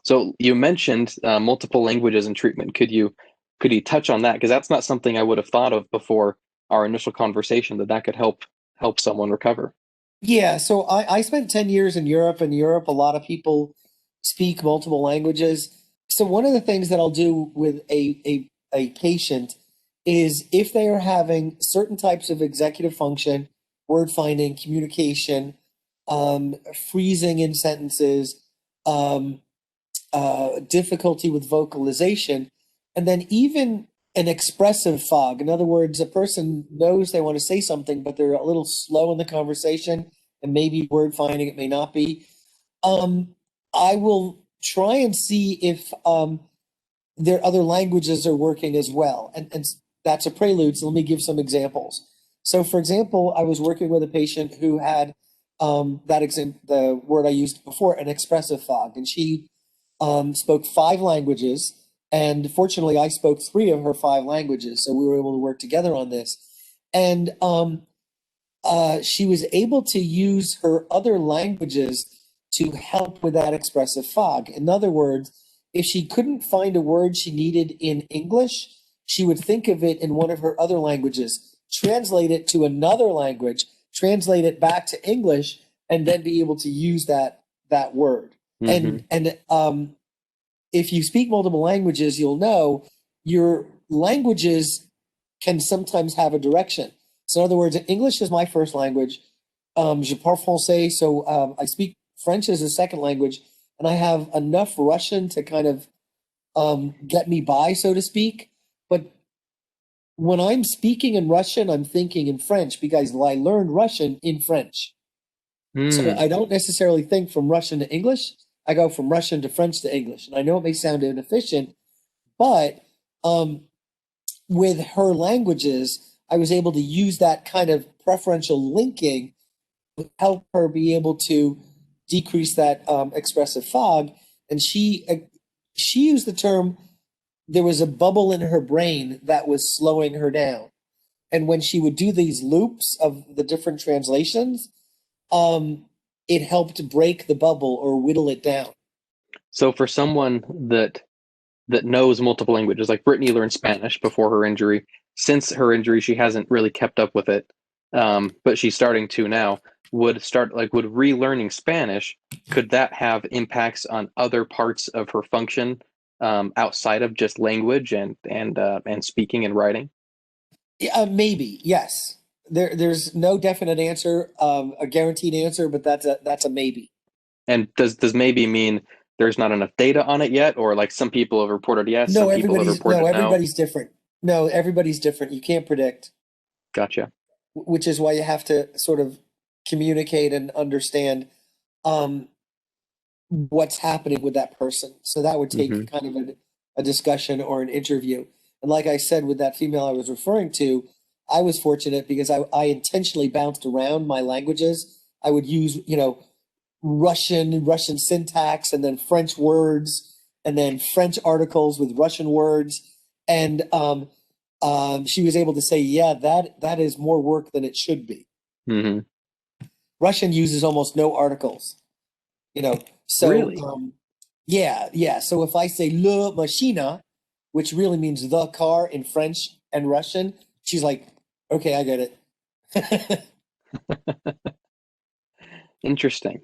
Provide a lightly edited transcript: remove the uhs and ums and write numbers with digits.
So you mentioned multiple languages and treatment. Could you touch on that? Because that's not something I would have thought of before our initial conversation, that could help someone recover. Yeah, so I spent 10 years in Europe. In Europe, a lot of people speak multiple languages. So one of the things that I'll do with a patient is if they are having certain types of executive function, word finding, communication, freezing in sentences, um, difficulty with vocalization, and then even an expressive fog. In other words, a person knows they want to say something, but they're a little slow in the conversation, and maybe word finding it may not be. Um, I will try and see if their other languages are working as well, and that's a prelude. So let me give some examples. So, for example, I was working with a patient who had the word I used before, an expressive fog, and she spoke five languages. And fortunately, I spoke three of her five languages. So we were able to work together on this. And she was able to use her other languages to help with that expressive fog. In other words, if she couldn't find a word she needed in English, she would think of it in one of her other languages, translate it to another language, translate it back to English, and then be able to use that word. Hmm. And if you speak multiple languages, you'll know your languages can sometimes have a direction. So, in other words, English is my first language. Je parle français, so I speak French as a second language, and I have enough Russian to kind of get me by, so to speak. But when I'm speaking in Russian, I'm thinking in French because I learned Russian in French. So Mm. I don't necessarily think from Russian to English. I go from Russian to French to English. And I know it may sound inefficient, but um, with her languages, I was able to use that kind of preferential linking to help her be able to decrease that expressive fog. And she used the term, there was a bubble in her brain that was slowing her down. And when she would do these loops of the different translations, um, it helped break the bubble or whittle it down. So for someone that knows multiple languages, like Brittany learned Spanish before her injury. Since her injury, she hasn't really kept up with it, but she's starting to now. Would relearning Spanish, could that have impacts on other parts of her function outside of just language and speaking and writing? Yeah, maybe, yes. There's no definite answer, a guaranteed answer, but that's a maybe. And does maybe mean there's not enough data on it yet, or like some people have reported yes, some people have No, reported no? everybody's different. No, everybody's different. You can't predict, Gotcha. which is why you have to sort of communicate and understand um, what's happening with that person. So that would Hmm. take kind of a discussion or an interview. And like I said, with that female I was referring to, I was fortunate because I intentionally bounced around my languages. I would use, Russian syntax, and then French words, and then French articles with Russian words. And she was able to say, yeah, that is more work than it should be. Hmm. Russian uses almost no articles, you know. So Really? yeah, yeah. So if I say le machina, which really means the car in French and Russian, she's like, okay, I get it. Interesting.